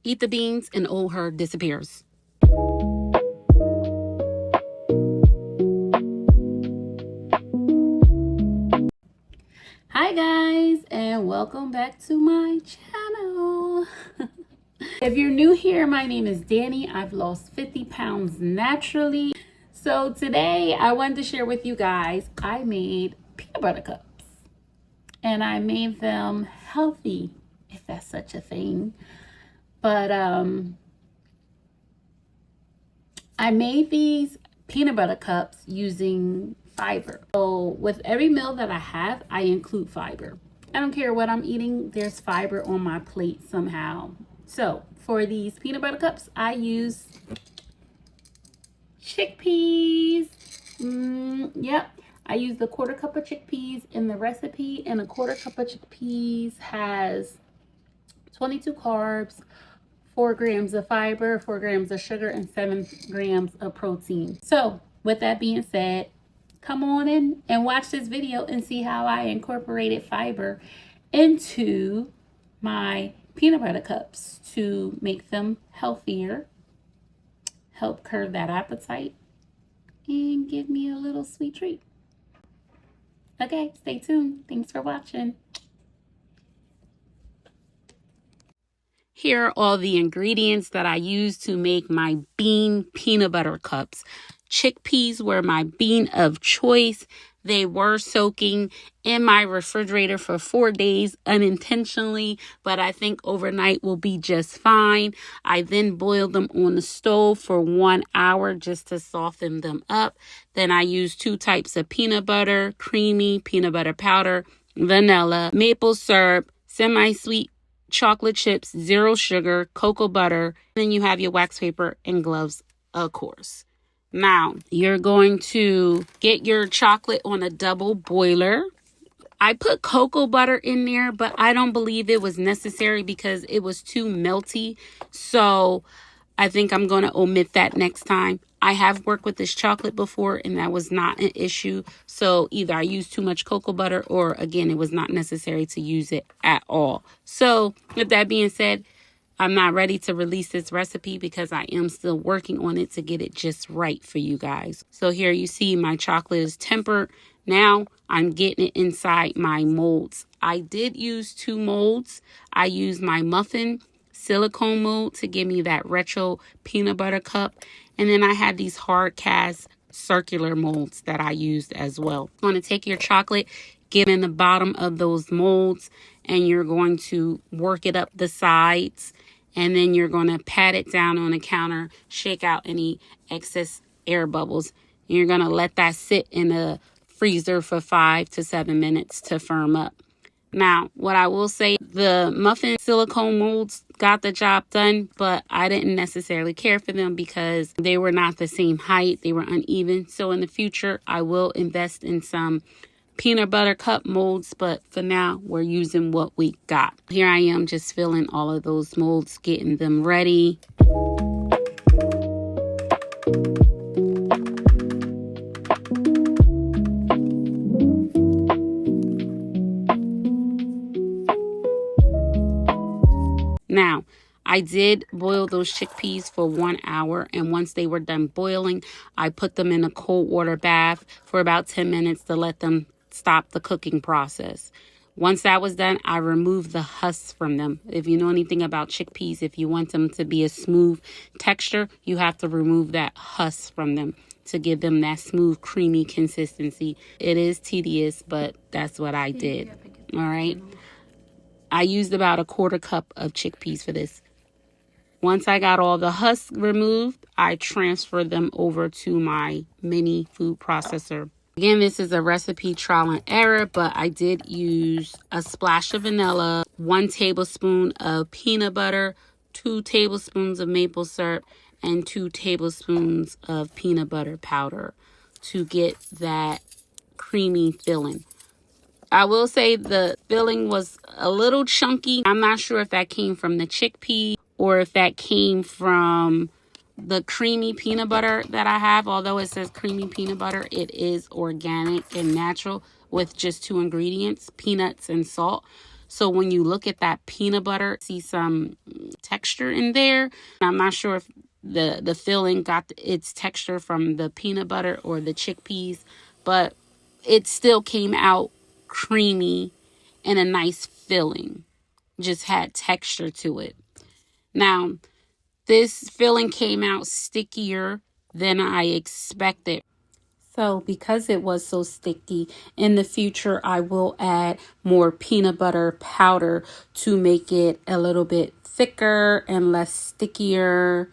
eat the beans, and old her disappears. Hi guys, and welcome back to my channel. If you're new here, my name is Danny. I've lost 50 pounds naturally. So today I wanted to share with you guys, I made peanut butter cups. And I made them healthy, if that's such a thing. But I made these peanut butter cups using fiber. So with every meal that I have, I include fiber. I don't care what I'm eating, there's fiber on my plate somehow. So for these peanut butter cups, I use chickpeas. Yep. I used a 1/4 cup of chickpeas in the recipe, and a 1/4 cup of chickpeas has 22 carbs, 4 grams of fiber, 4 grams of sugar, and 7 grams of protein. So with that being said, come on in and watch this video and see how I incorporated fiber into my peanut butter cups to make them healthier, help curb that appetite, and give me a little sweet treat. Okay, stay tuned. Thanks for watching. Here are all the ingredients that I use to make my bean peanut butter cups. Chickpeas were my bean of choice. They were soaking in my refrigerator for 4 days unintentionally, but I think overnight will be just fine. I then boiled them on the stove for 1 hour just to soften them up. Then I used 2 types of peanut butter, creamy peanut butter powder, vanilla, maple syrup, semi-sweet chocolate chips, 0 sugar, cocoa butter. Then you have your wax paper and gloves, of course. Now, you're going to get your chocolate on a double boiler. I put cocoa butter in there, but I don't believe it was necessary because it was too melty. So I think I'm going to omit that next time. I have worked with this chocolate before and that was not an issue. So either I used too much cocoa butter or again, it was not necessary to use it at all. So with that being said, I'm not ready to release this recipe because I am still working on it to get it just right for you guys. So here you see my chocolate is tempered. Now I'm getting it inside my molds. I did use 2 molds. I used my muffin silicone mold to give me that retro peanut butter cup. And then I had these hard cast circular molds that I used as well. You want to take your chocolate, get in the bottom of those molds, and you're going to work it up the sides. And then you're going to pat it down on the counter, shake out any excess air bubbles. And you're going to let that sit in the freezer for 5 to 7 minutes to firm up. Now, what I will say, the muffin silicone molds got the job done, but I didn't necessarily care for them because they were not the same height. They were uneven. So in the future, I will invest in some peanut butter cup molds, but for now, we're using what we got. Here I am just filling all of those molds, getting them ready. Now, I did boil those chickpeas for 1 hour, and once they were done boiling, I put them in a cold water bath for about 10 minutes to let them stop the cooking process. Once that was done, I removed the husks from them. If you know anything about chickpeas, if you want them to be a smooth texture, you have to remove that husk from them to give them that smooth, creamy consistency. It is tedious, but that's what I did. All right. I used about a 1/4 cup of chickpeas for this. Once I got all the husks removed, I transferred them over to my mini food processor. Again, this is a recipe trial and error, but I did use a splash of vanilla, 1 tablespoon of peanut butter, 2 tablespoons of maple syrup, and 2 tablespoons of peanut butter powder to get that creamy filling. I will say the filling was a little chunky. I'm not sure if that came from the chickpea or if that came from the creamy peanut butter that I have. Although it says creamy peanut butter, it is organic and natural with just 2 ingredients, peanuts and salt. So when you look at that peanut butter, see some texture in there. I'm not sure if the filling got its texture from the peanut butter or the chickpeas, but it still came out creamy and a nice filling. Just had texture to it. Now, this filling came out stickier than I expected. So because it was so sticky, in the future I will add more peanut butter powder to make it a little bit thicker and less stickier,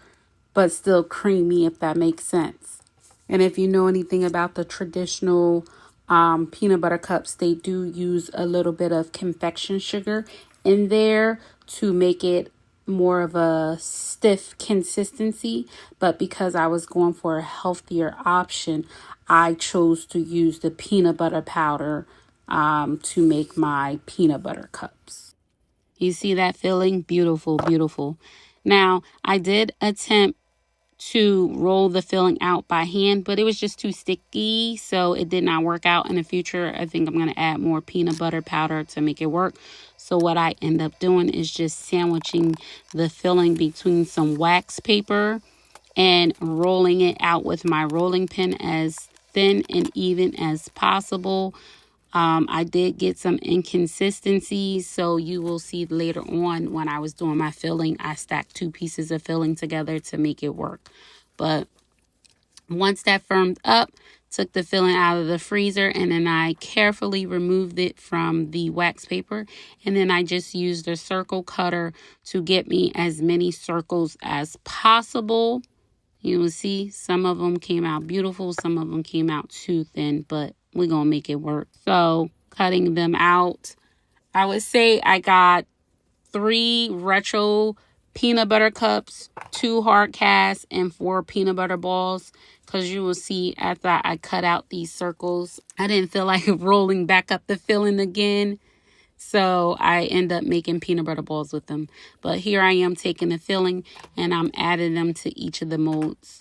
but still creamy, if that makes sense. And if you know anything about the traditional peanut butter cups, they do use a little bit of confection sugar in there to make it more of a stiff consistency. But because I was going for a healthier option, I chose to use the peanut butter powder to make my peanut butter cups. You see that filling? Beautiful, beautiful. Now, I did attempt to roll the filling out by hand, but it was just too sticky, so it did not work out. In the future, I think I'm going to add more peanut butter powder to make it work. So what I end up doing is just sandwiching the filling between some wax paper and rolling it out with my rolling pin as thin and even as possible. I did get some inconsistencies, so you will see later on when I was doing my filling, I stacked 2 pieces of filling together to make it work. But once that firmed up, took the filling out of the freezer, and then I carefully removed it from the wax paper, and then I just used the circle cutter to get me as many circles as possible. You will see some of them came out beautiful, some of them came out too thin, but we're going to make it work. So cutting them out, I would say I got 3 retro peanut butter cups, 2 hard casts, and 4 peanut butter balls. Because you will see after I cut out these circles, I didn't feel like rolling back up the filling again. So I end up making peanut butter balls with them. But here I am taking the filling and I'm adding them to each of the molds.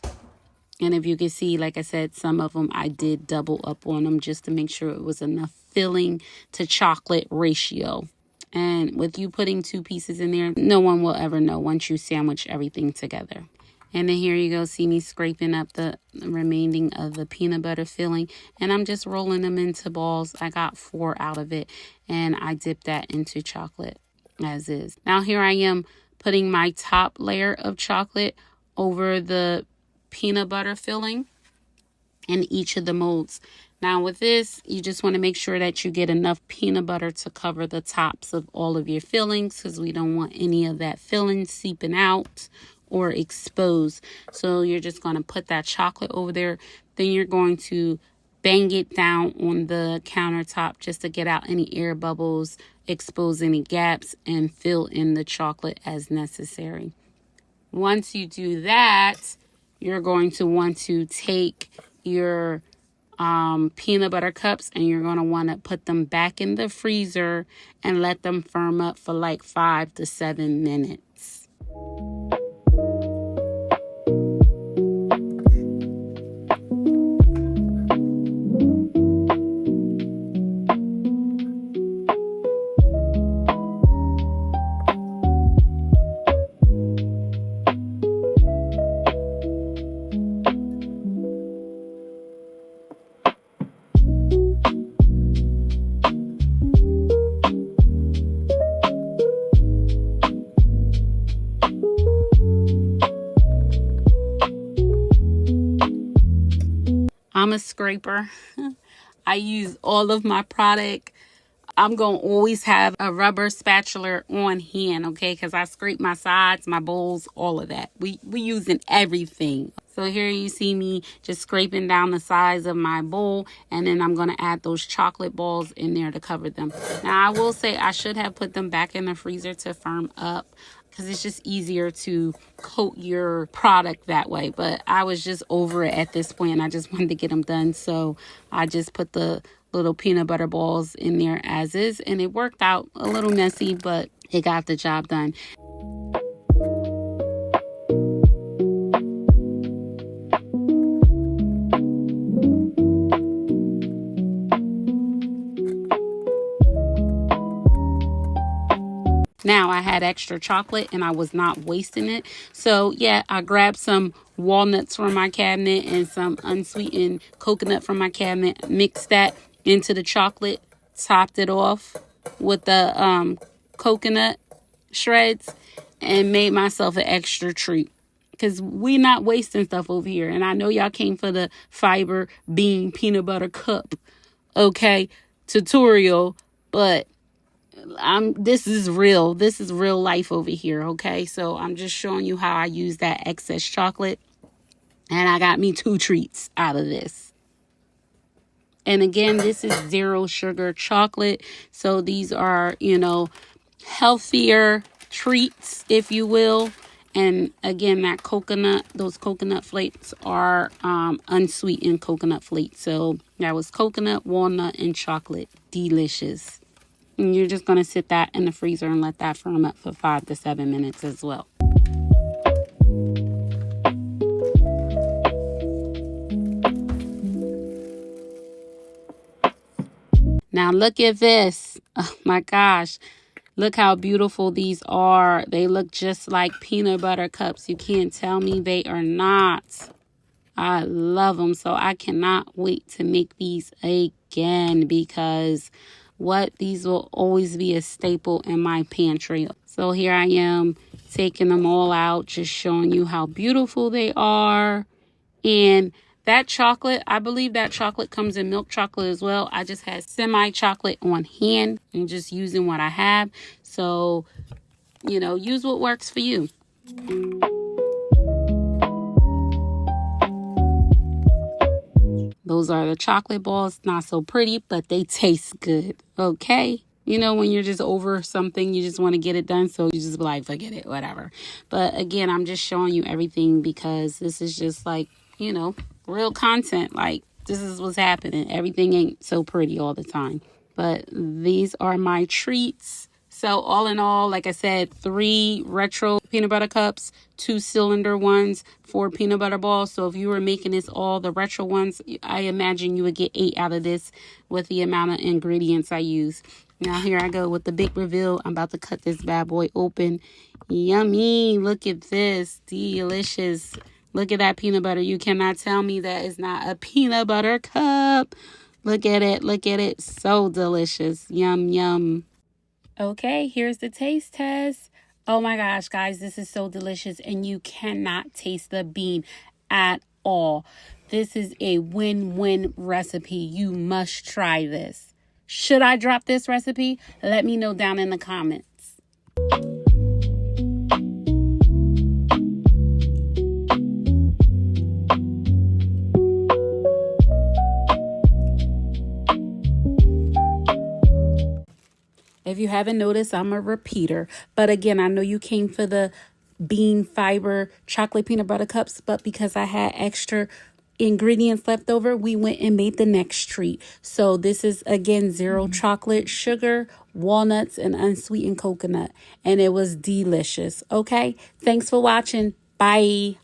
And if you can see, like I said, some of them I did double up on them just to make sure it was enough filling to chocolate ratio. And with you putting 2 pieces in there, no one will ever know once you sandwich everything together. And then here you go, see me scraping up the remaining of the peanut butter filling. And I'm just rolling them into balls. I got 4 out of it. And I dipped that into chocolate as is. Now here I am putting my top layer of chocolate over the peanut butter filling in each of the molds. Now with this, you just want to make sure that you get enough peanut butter to cover the tops of all of your fillings, because we don't want any of that filling seeping out or exposed. So you're just going to put that chocolate over there. Then you're going to bang it down on the countertop just to get out any air bubbles, expose any gaps, and fill in the chocolate as necessary. Once you do that, you're going to want to take your peanut butter cups and you're going to want to put them back in the freezer and let them firm up for like 5 to 7 minutes. I'm a scraper. I use all of my product. I'm going to always have a rubber spatula on hand, okay? Because I scrape my sides, my bowls, all of that. We using everything. So here you see me just scraping down the sides of my bowl. And then I'm going to add those chocolate balls in there to cover them. Now, I will say I should have put them back in the freezer to firm up, because it's just easier to coat your product that way. But I was just over it at this point, and I just wanted to get them done. So I just put the little peanut butter balls in there as is, and it worked out a little messy, but it got the job done. had extra chocolate and I was not wasting it. So yeah, I grabbed some walnuts from my cabinet and some unsweetened coconut from my cabinet, mixed that into the chocolate, topped it off with the coconut shreds, and made myself an extra treat. Because we not wasting stuff over here. And I know y'all came for the fiber bean peanut butter cup, okay, tutorial. But this is real. This is real life over here, okay? So I'm just showing you how I use that excess chocolate. And I got me 2 treats out of this. And again, this is 0 sugar chocolate. So these are, healthier treats, if you will. And again, those coconut flakes are unsweetened coconut flakes. So that was coconut, walnut, and chocolate. Delicious. And you're just going to sit that in the freezer and let that firm up for 5 to 7 minutes as well. Now look at this. Oh my gosh. Look how beautiful these are. They look just like peanut butter cups. You can't tell me they are not. I love them. So I cannot wait to make these again because these will always be a staple in my pantry. So here I am taking them all out, just showing you how beautiful they are. And that chocolate, I believe that chocolate comes in milk chocolate as well. I just had semi-chocolate on hand and just using what I have. So, use what works for you. Those are the chocolate balls. Not so pretty, but they taste good. Okay? When you're just over something, you just want to get it done. So you just be like, forget it, whatever. But again, I'm just showing you everything because this is just like, real content. Like, this is what's happening. Everything ain't so pretty all the time. But these are my treats. So all in all, like I said, 3 retro peanut butter cups, 2 cylinder ones, 4 peanut butter balls. So if you were making this all the retro ones, I imagine you would get 8 out of this with the amount of ingredients I use. Now here I go with the big reveal. I'm about to cut this bad boy open. Yummy. Look at this. Delicious. Look at that peanut butter. You cannot tell me that is not a peanut butter cup. Look at it. Look at it. So delicious. Yum, yum. Okay, here's the taste test. Oh my gosh, guys, this is so delicious. And you cannot taste the bean at all. This is a win-win recipe. You must try this. Should I drop this recipe? Let me know down in the comments. If you haven't noticed, I'm a repeater. But again, I know you came for the bean fiber chocolate peanut butter cups, but because I had extra ingredients left over, we went and made the next treat. So this is, again, 0 chocolate, sugar, walnuts, and unsweetened coconut. And it was delicious. Okay, thanks for watching. Bye.